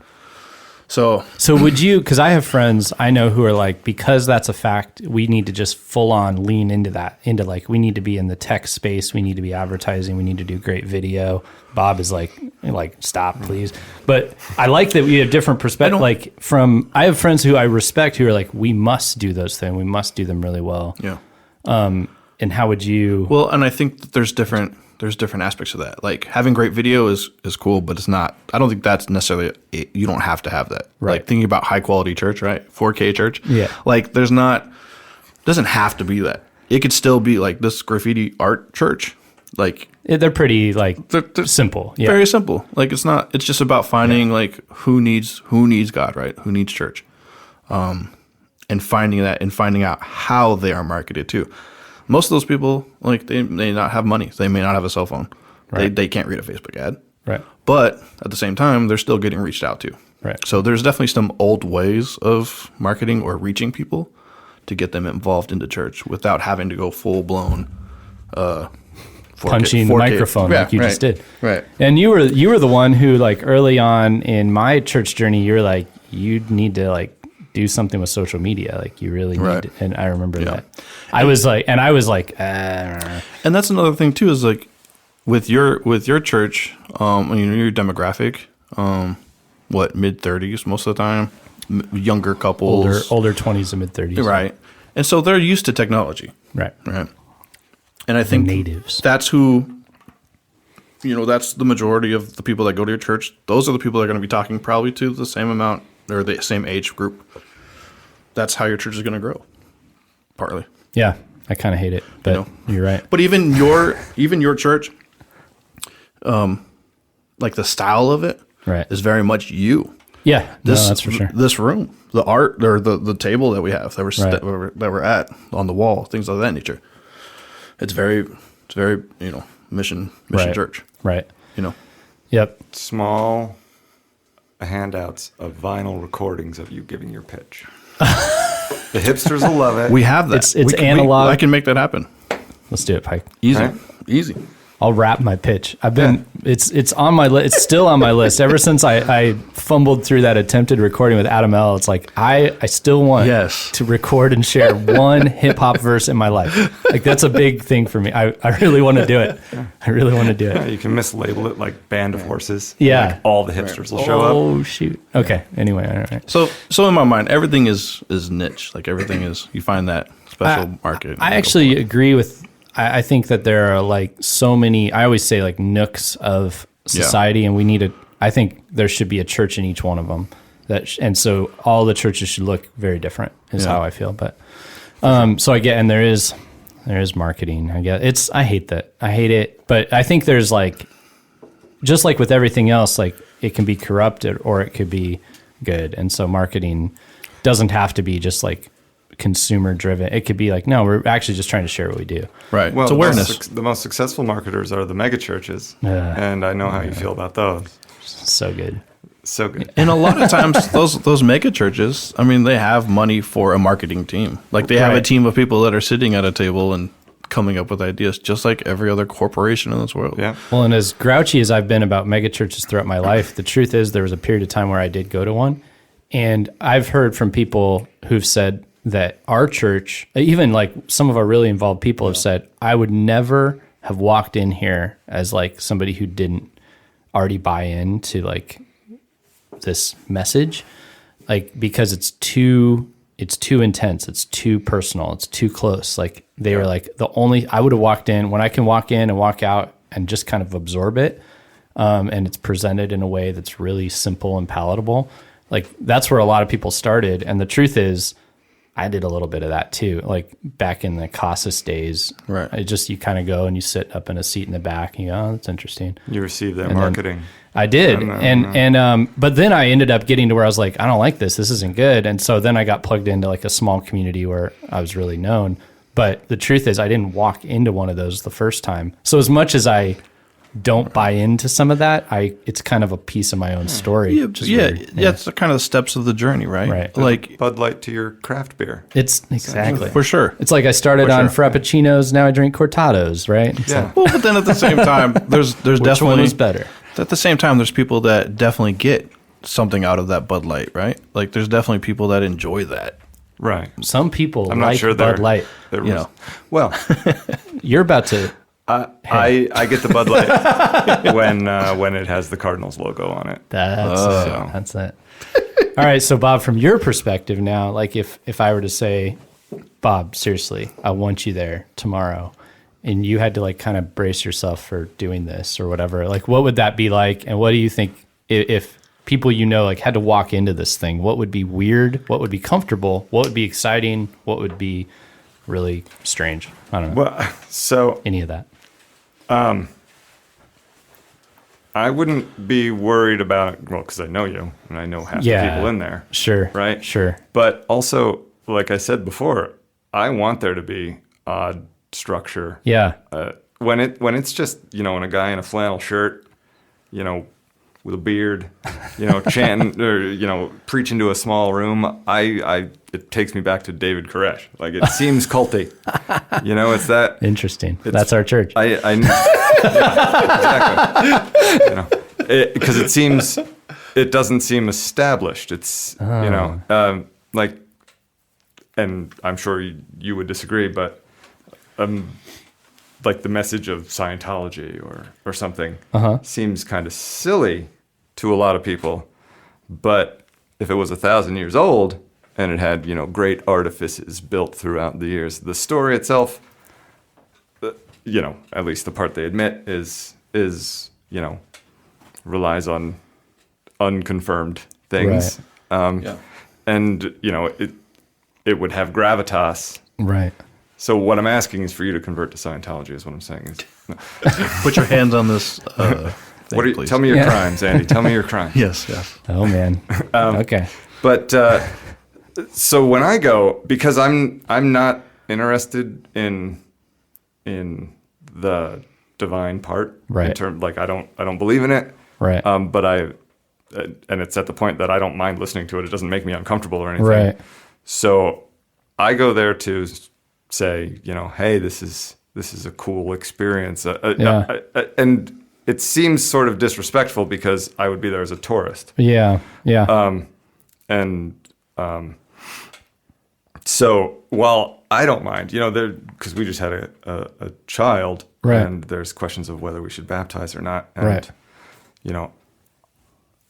So would you, because I have friends I know who are like, because that's a fact, we need to just full on lean into that, into like, we need to be in the tech space, we need to be advertising, we need to do great video. Bob is like stop, please. But I like that we have different perspectives. Like I have friends who I respect who are like, we must do those things, we must do them really well. yeah. And how would you? Well, and I think that there's different aspects of that. Like having great video is cool, but it's not. I don't think that's necessarily. You don't have to have that. Right. Like thinking about high quality church, right? 4K church. Yeah. Like doesn't have to be that. It could still be like this graffiti art church. Like They're pretty like they're simple. Yeah. very simple. Like it's not. It's just about finding like who needs God, right? Who needs church, and finding that and finding out how they are marketed too. Most of those people, like they may not have money. They may not have a cell phone. Right. They can't read a Facebook ad. Right. But at the same time, they're still getting reached out to. Right. So there's definitely some old ways of marketing or reaching people to get them involved into church without having to go full blown Punching the microphone like you just did. Right. And you were the one who like early on in my church journey, you were like, you need to like do something with social media. Like you really need to, and I remember that. I was like, and that's another thing too, is like with your church, your demographic, mid-30s most of the time, younger couples, older 20s and mid-30s. right? And so they're used to technology, Right. And I think natives. That's who, that's the majority of the people that go to your church. Those are the people that are going to be talking probably to the same amount or the same age group. That's how your church is going to grow, partly. Yeah, I kind of hate it, but you're right. But even your church, like the style of it, is very much you. Yeah, that's for sure. This room, the art or the table that we have that we're at on the wall, things of that nature. It's very mission church. Right. Yep. Small handouts of vinyl recordings of you giving your pitch. The hipsters will love it. We have that. It's analog. I can make that happen. Let's do it, Pike. Easy. Right? Easy. I'll wrap my pitch. It's on my list. It's still on my list. Ever since I fumbled through that attempted recording with Adam L., it's like I still want to record and share one hip hop verse in my life. Like that's a big thing for me. I really want to do it. I really want to do it. You can mislabel it like Band of Horses. Yeah. Like all the hipsters will show up. Oh shoot. Okay. Anyway, all right. So in my mind, everything is niche. Like everything is, you find that special market. I actually agree with. I think that there are like so many, I always say like nooks of society, and we need I think there should be a church in each one of them. And so all the churches should look very different is how I feel. But, so I get, and there is marketing. I hate that. I hate it. But I think there's like, just like with everything else, like it can be corrupted or it could be good. And so marketing doesn't have to be just like consumer driven. It could be like, no, we're actually just trying to share what we do. Right. Well, it's awareness. The most successful marketers are the mega churches, and I know how you feel about those. So good. So good. And a lot of times, those mega churches, I mean, they have money for a marketing team. Like they have a team of people that are sitting at a table and coming up with ideas, just like every other corporation in this world. Yeah. Well, and as grouchy as I've been about mega churches throughout my life, the truth is there was a period of time where I did go to one, and I've heard from people who've said that our church, even like some of our really involved people have said, I would never have walked in here as like somebody who didn't already buy into like this message, like because it's too intense, it's too personal, it's too close. Like they were like I would have walked in when I can walk in and walk out and just kind of absorb it, and it's presented in a way that's really simple and palatable. Like that's where a lot of people started, and the truth is, I did a little bit of that too. Like back in the Casas days, Right. You kind of go and you sit up in a seat in the back and you go, oh, that's interesting. You receive their And then marketing. I did. But then I ended up getting to where I was like, I don't like this. This isn't good. And so then I got plugged into like a small community where I was really known. But the truth is I didn't walk into one of those the first time. So as much as I don't buy into some of that, it's kind of a piece of my own story. Yeah, it's the kind of the steps of the journey, right? Right. Like Bud Light to your craft beer. it's exactly. for sure. It's like I started For on sure. Frappuccinos, now I drink cortados, right? It's Yeah. like, Well, but then at the same time, there's which definitely one is better? At the same time, there's people that definitely get something out of that Bud Light, right? Like there's definitely people that enjoy that. Right. Some people I'm not like sure Bud Light. they're You know. Well, You're about to. I get the Bud Light when it has the Cardinals logo on it. That's it. All right, so Bob, from your perspective now, like if I were to say, Bob, seriously, I want you there tomorrow, and you had to like kind of brace yourself for doing this or whatever, like what would that be like? And what do you think if people like had to walk into this thing, what would be weird? What would be comfortable? What would be exciting? What would be really strange? I don't know. Well, so Any of that. I wouldn't be worried about it, well, because I know you and I know half the people in there. Sure. Right? Sure. But also, like I said before, I want there to be odd structure. Yeah. When it's just, when a guy in a flannel shirt, with a beard, chanting or, preaching to a small room, it takes me back to David Koresh. Like it seems culty. It's that. Interesting. That's our church. I yeah, exactly. Because it doesn't seem established. It's, like, and I'm sure you would disagree, but like the message of Scientology or something seems kind of silly to a lot of people. But if it was 1,000 years old and it had, great artifices built throughout the years, the story itself, at least the part they admit is relies on unconfirmed things. Right. And, it would have gravitas. Right. So what I'm asking is for you to convert to Scientology. Is what I'm saying. Put your hands on this. Thing, please. Tell me your crimes, Andy. Tell me your crimes. Yes. Oh man. Okay. But so when I go, because I'm not interested in the divine part. Right. Like I don't believe in it. Right. But and it's at the point that I don't mind listening to it. It doesn't make me uncomfortable or anything. Right. So I go there to say, hey, this is a cool experience. And it seems sort of disrespectful because I would be there as a tourist. Yeah. So while I don't mind, because we just had a child, right. and there's questions of whether we should baptize or not. And, right.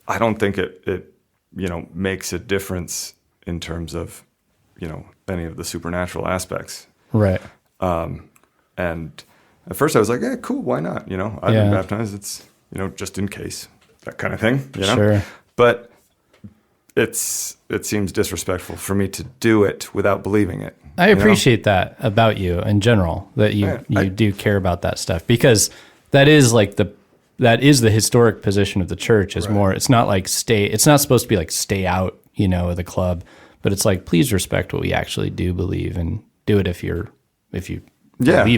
I don't think it makes a difference in terms of, any of the supernatural aspects. Right. And at first I was like, yeah, cool, why not? I've been baptized. It's, just in case, that kind of thing. Sure. But it seems disrespectful for me to do it without believing it. I appreciate that about you in general, that you do care about that stuff, because that is the historic position of the church is more, it's not like it's not supposed to be like stay out, of the club, but it's like, please respect what we actually do believe and do it if you believe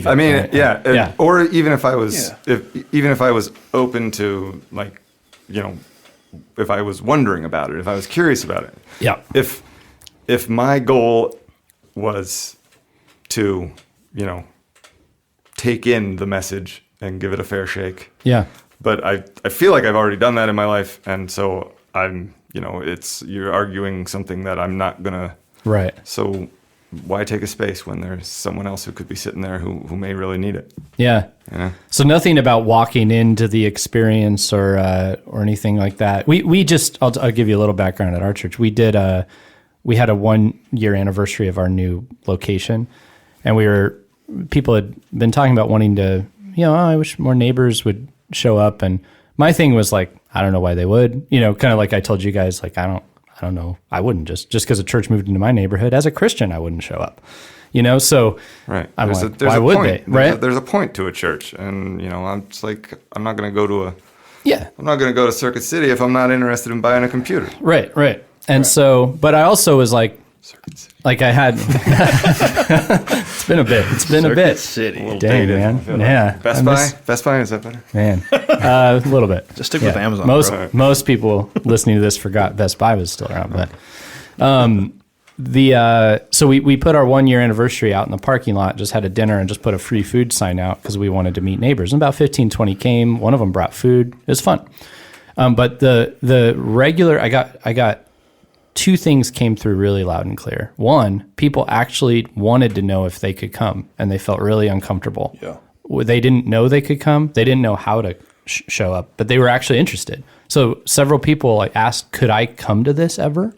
it. I mean, right? Or even if I was, even if I was open to like, if I was wondering about it, if I was curious about it. Yeah. If my goal was to, take in the message and give it a fair shake. Yeah. But I feel like I've already done that in my life. And so I'm, you're arguing something that I'm not going to. Right. So why take a space when there's someone else who could be sitting there who may really need it? Yeah. So nothing about walking into the experience or anything like that. We just, I'll give you a little background at our church. We had a 1-year anniversary of our new location, and people had been talking about wanting to, I wish more neighbors would show up. And my thing was like, I don't know why they would, kind of like I told you guys, like, I don't don't know. I wouldn't just because a church moved into my neighborhood. As a Christian, I wouldn't show up. So right. I'm There's like, a, there's why a would point. they? Right? There's a point to a church, and I'm just like, I'm not going to go to Yeah. I'm not going to go to Circuit City if I'm not interested in buying a computer. Right. And so, but I also was like, I had, it's been a bit. City. A little Dang, dated, man. I feel Yeah. Best Buy? Best Buy, is that better? Man, a little bit. Just stick with Amazon. Most people listening to this forgot Best Buy was still around, but so we put our 1 year anniversary out in the parking lot, just had a dinner and just put a free food sign out because we wanted to meet neighbors. And about 15, 20 came. One of them brought food. It was fun. But the regular, I got two things came through really loud and clear. One, people actually wanted to know if they could come, and they felt really uncomfortable. Yeah. They didn't know they could come. They didn't know how to show up, but they were actually interested. So several people asked, could I come to this ever?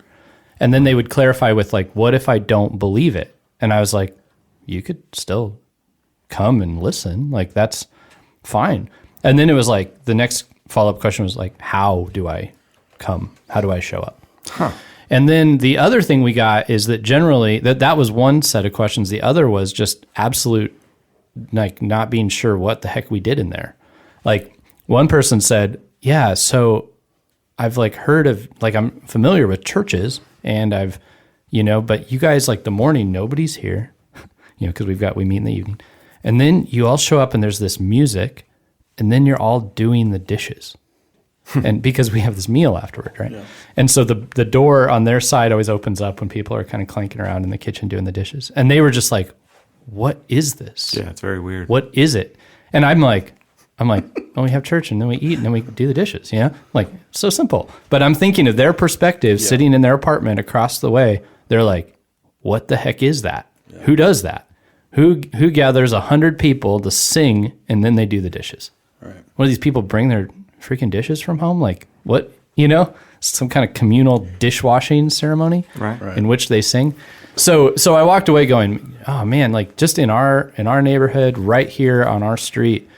And then they would clarify with what if I don't believe it? And I was like, you could still come and listen. That's fine. And then it was the next follow-up question was how do I come? How do I show up? Huh. And then the other thing we got is that generally that was one set of questions. The other was just absolute, not being sure what the heck we did in there. One person said, yeah, so I've heard of, I'm familiar with churches, and I've, but you guys, the morning, nobody's here, because we meet in the evening. And then you all show up and there's this music, and then you're all doing the dishes. And because we have this meal afterward, right? Yeah. And so the door on their side always opens up when people are kind of clanking around in the kitchen doing the dishes. And they were just like, what is this? Yeah, it's very weird. What is it? And I'm like, oh, we have church and then we eat and then we do the dishes, so simple. But I'm thinking of their perspective, sitting in their apartment across the way. They're like, what the heck is that? Yeah. Who does that? Who gathers 100 people to sing and then they do the dishes? Right. What do these people bring their freaking dishes from home? What? Some kind of communal dishwashing ceremony, right. In which they sing. So I walked away going, oh man, just in our neighborhood, right here on our street,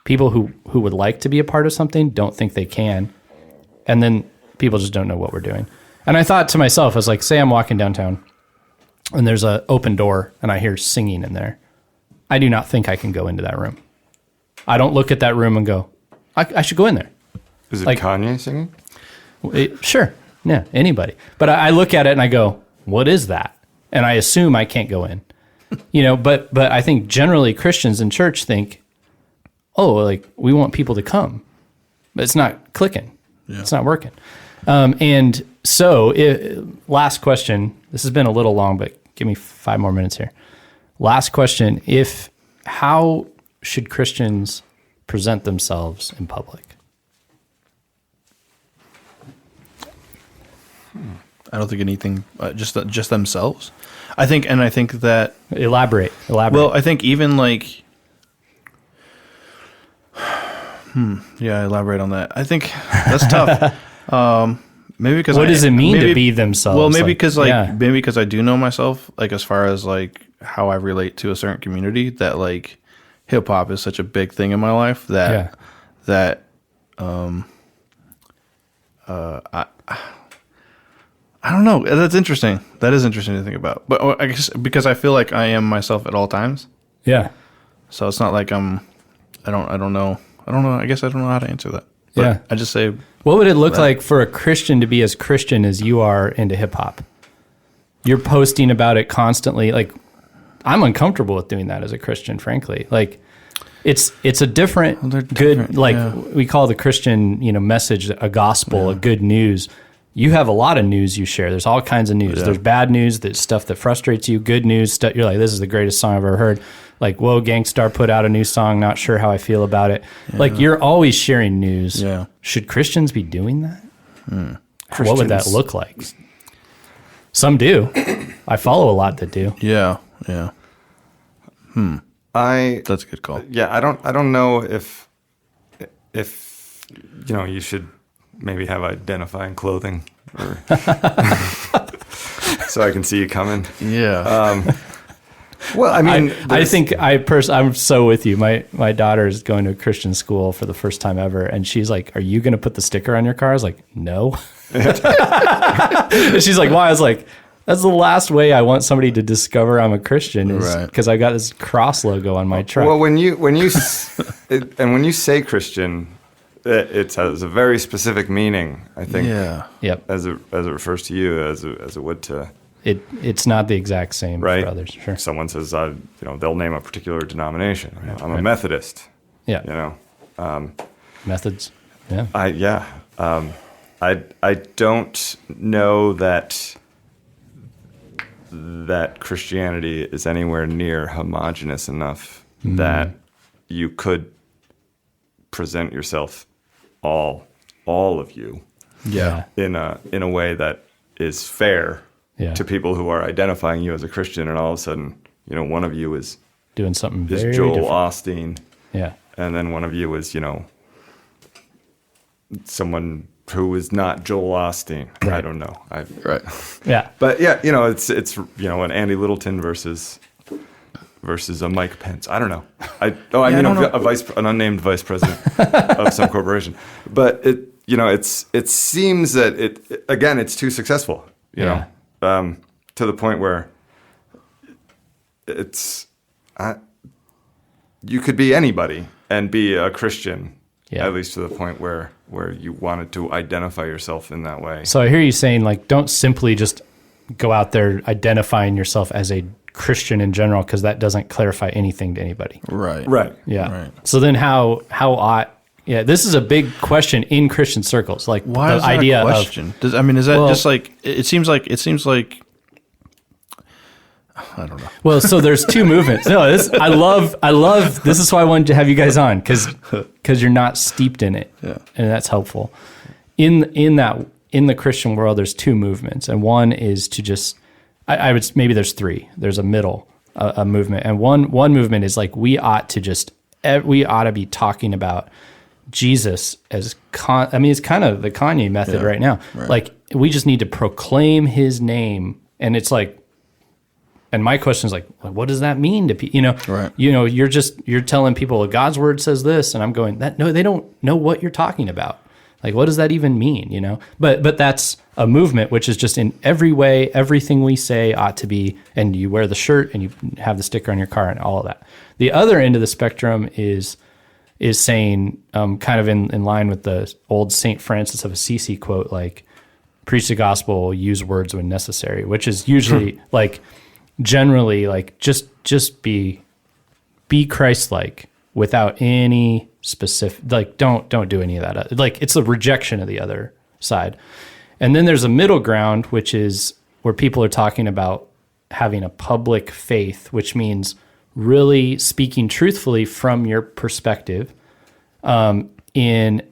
people who would like to be a part of something don't think they can, and then people just don't know what we're doing. And I thought to myself, I was like, say I'm walking downtown, and there's an open door, and I hear singing in there. I do not think I can go into that room. I don't look at that room and go, I should go in there. Is it Kanye singing? Sure. Yeah, anybody. But I look at it and I go, what is that? And I assume I can't go in. But I think generally Christians in church think, oh, we want people to come. But it's not clicking. Yeah. It's not working. And so last question. This has been a little long, but give me 5 more minutes here. Last question. How should Christians present themselves in public? I don't think anything, just themselves. I think that Elaborate. Well, I think even elaborate on that. I think that's tough. Maybe because what does it mean to be themselves? Well, maybe because I do know myself, as far as how I relate to a certain community, that hip hop is such a big thing in my life that I don't know. That's interesting. That is interesting to think about. But I guess because I feel like I am myself at all times. Yeah. So it's not like I don't know. I guess I don't know how to answer that. But yeah. I just say. What would it look like for a Christian to be as Christian as you are into hip hop? You're posting about it constantly. I'm uncomfortable with doing that as a Christian, frankly. It's a different, good, we call the Christian, message a gospel, a good news. You have a lot of news you share. There's all kinds of news. Yeah. There's bad news, there's stuff that frustrates you, good news, stuff you're like, this is the greatest song I've ever heard. Whoa, Gangstar put out a new song, not sure how I feel about it. Yeah. You're always sharing news. Yeah. Should Christians be doing that? What would that look like? Some do. I follow a lot that do. Yeah, yeah. That's a good call. Yeah, I don't know if you should maybe have identifying clothing, or so I can see you coming. Yeah. Well, I mean, I think I'm so with you. My daughter is going to a Christian school for the first time ever, and she's like, "Are you going to put the sticker on your car?" I was like, "No." And she's like, why? I was like, that's the last way I want somebody to discover I'm a Christian is because I got this cross logo on my truck. Well, when you say Christian, it has a very specific meaning, I think. Yeah. Yep. As it refers to you, as it would to. It's not the exact same Right. for others. Sure. If someone says, they'll name a particular denomination. I'm a Methodist. Yeah. Methods. Yeah. I don't know that Christianity is anywhere near homogenous enough that you could present yourself all of you in a way that is fair to people who are identifying you as a Christian, and all of a sudden, one of you is doing something very Joel different. Osteen. Yeah. And then one of you is, someone who is not Joel Osteen. Right. I don't know. Right. Yeah. But yeah, it's an Andy Littleton versus a Mike Pence. I don't know. An unnamed vice president of some corporation. But it seems that it's too successful. To the point where you could be anybody and be a Christian. Yeah. At least to the point where you wanted to identify yourself in that way. So I hear you saying, like, don't simply just go out there identifying yourself as a Christian in general, because that doesn't clarify anything to anybody. Right. Right. Yeah. Right. So then how ought... Yeah, this is a big question in Christian circles. Like, why the is that idea a question? Is that just like... It seems like... I don't know. Well, so there's two movements. No, I love. This is why I wanted to have you guys on, because you're not steeped in it, and that's helpful. In the Christian world, there's two movements, and one is to just. I would maybe there's three. There's a middle a movement, and one movement is like we ought to be talking about Jesus as it's kind of the Kanye method right now. Right. Like we just need to proclaim his name, and it's like. And my question is like, what does that mean to people? Right. You're telling people well, God's word says this, and I'm going no, they don't know what you're talking about. Like, what does that even mean? But that's a movement which is just in every way, everything we say ought to be, and you wear the shirt and you have the sticker on your car and all of that. The other end of the spectrum is saying, kind of in line with the old Saint Francis of Assisi quote, like, preach the gospel, use words when necessary, which is usually like. Generally, like just be Christ-like without any specific, like don't do any of that. Like it's a rejection of the other side. And then there's a middle ground, which is where people are talking about having a public faith, which means really speaking truthfully from your perspective, in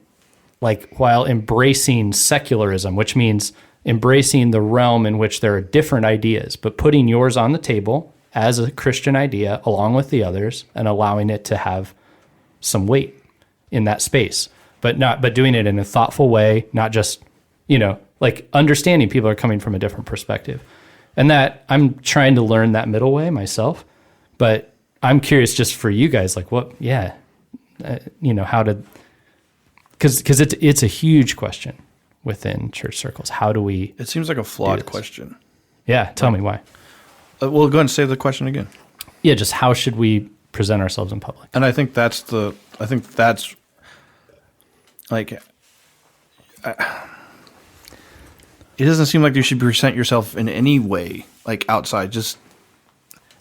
like while embracing secularism, which means embracing the realm in which there are different ideas, but putting yours on the table as a Christian idea along with the others and allowing it to have some weight in that space, but doing it in a thoughtful way, not just, like understanding people are coming from a different perspective. And that I'm trying to learn that middle way myself, but I'm curious just for you guys, like how to, because it's a huge question. Within church circles, how do we? It seems like a flawed question. Yeah, tell me why. Well, go ahead and say the question again. Yeah, just how should we present ourselves in public? And I think that's like, it doesn't seem like you should present yourself in any way, like outside, just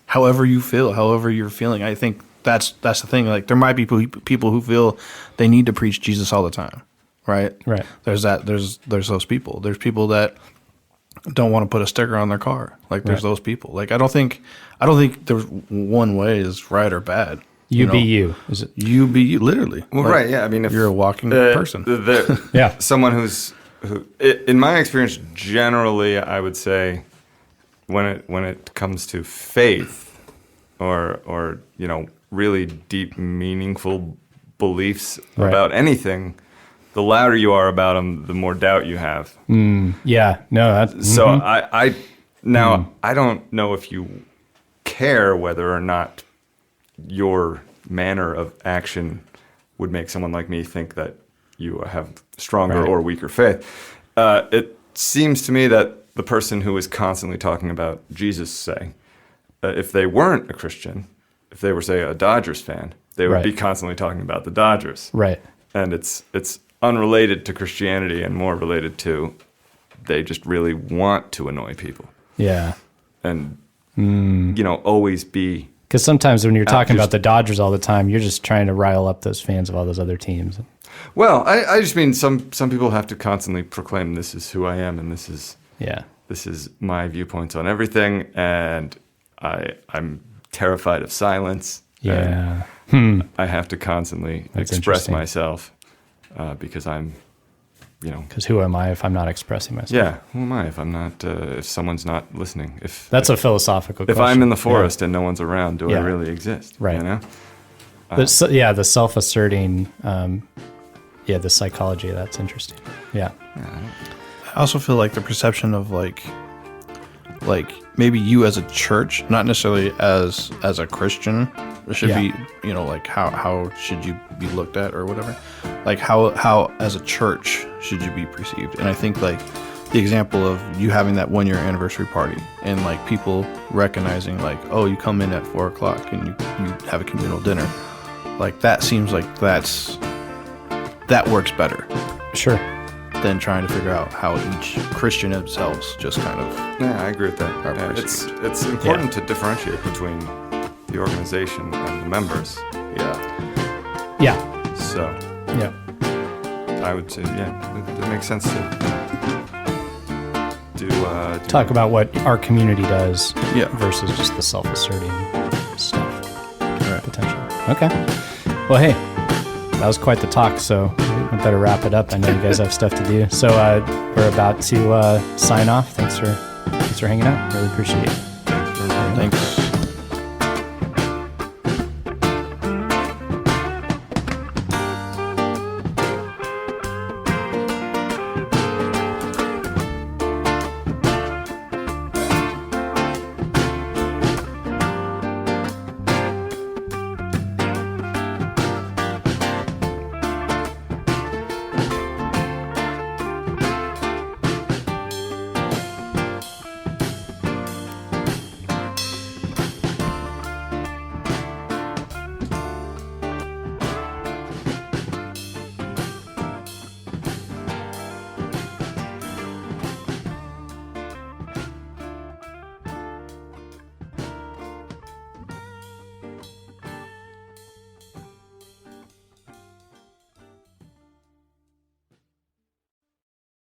however you feel, however you're feeling. I think that's the thing. Like there might be people who feel they need to preach Jesus all the time. Right. There's those people. There's people that don't want to put a sticker on their car. Like there's those people. Like I don't think there's one way is right or bad. You be you. Is it you be you? Literally. Well, like, right. Yeah. I mean, if you're a walking person. Someone who, in my experience, generally, I would say, when it comes to faith, or really deep, meaningful beliefs about anything. The louder you are about them, the more doubt you have. Yeah, no. That's, so I don't know if you care whether or not your manner of action would make someone like me think that you have stronger or weaker faith. It seems to me that the person who is constantly talking about Jesus, say, if they weren't a Christian, if they were, say, a Dodgers fan, they would Right. be constantly talking about the Dodgers. Right. And it's unrelated to Christianity and more related to they just really want to annoy people Yeah. and, always be. Because sometimes when you're talking just- about the Dodgers all the time, you're just trying to rile up those fans of all those other teams. Well, I just mean some people have to constantly proclaim this is who I am and this is my viewpoints on everything, and I'm terrified of silence. Yeah. And I have to constantly That's express interesting. myself because I'm, Because who am I if I'm not expressing myself? yeah, who am I if I'm not, if someone's not listening? That's a philosophical If question. I'm in the forest and no one's around, do I Yeah. really exist? Right. You know? The self-asserting, the psychology, that's interesting. Yeah. I also feel like the perception of like maybe you as a church, not necessarily as a Christian, should Yeah. be, like how should you be looked at or whatever, like how as a church should you be perceived. And I think like the example of you having that 1 year anniversary party and like people recognizing like, oh, you come in at 4:00 and you have a communal dinner, like that seems like that works better Sure. than trying to figure out how each Christian themselves just kind of. Yeah, I agree with that. Are Yeah, it's important to differentiate between the organization and the members. Yeah. Yeah. So Yeah. I would say, it makes sense to do Talk about what our community does Yeah. versus just the self-asserting stuff, Right. potentially. Okay. Well, hey, that was quite the talk, so I better wrap it up. I know you guys have stuff to do. So we're about to sign off. Thanks for hanging out. Really appreciate it. Thanks.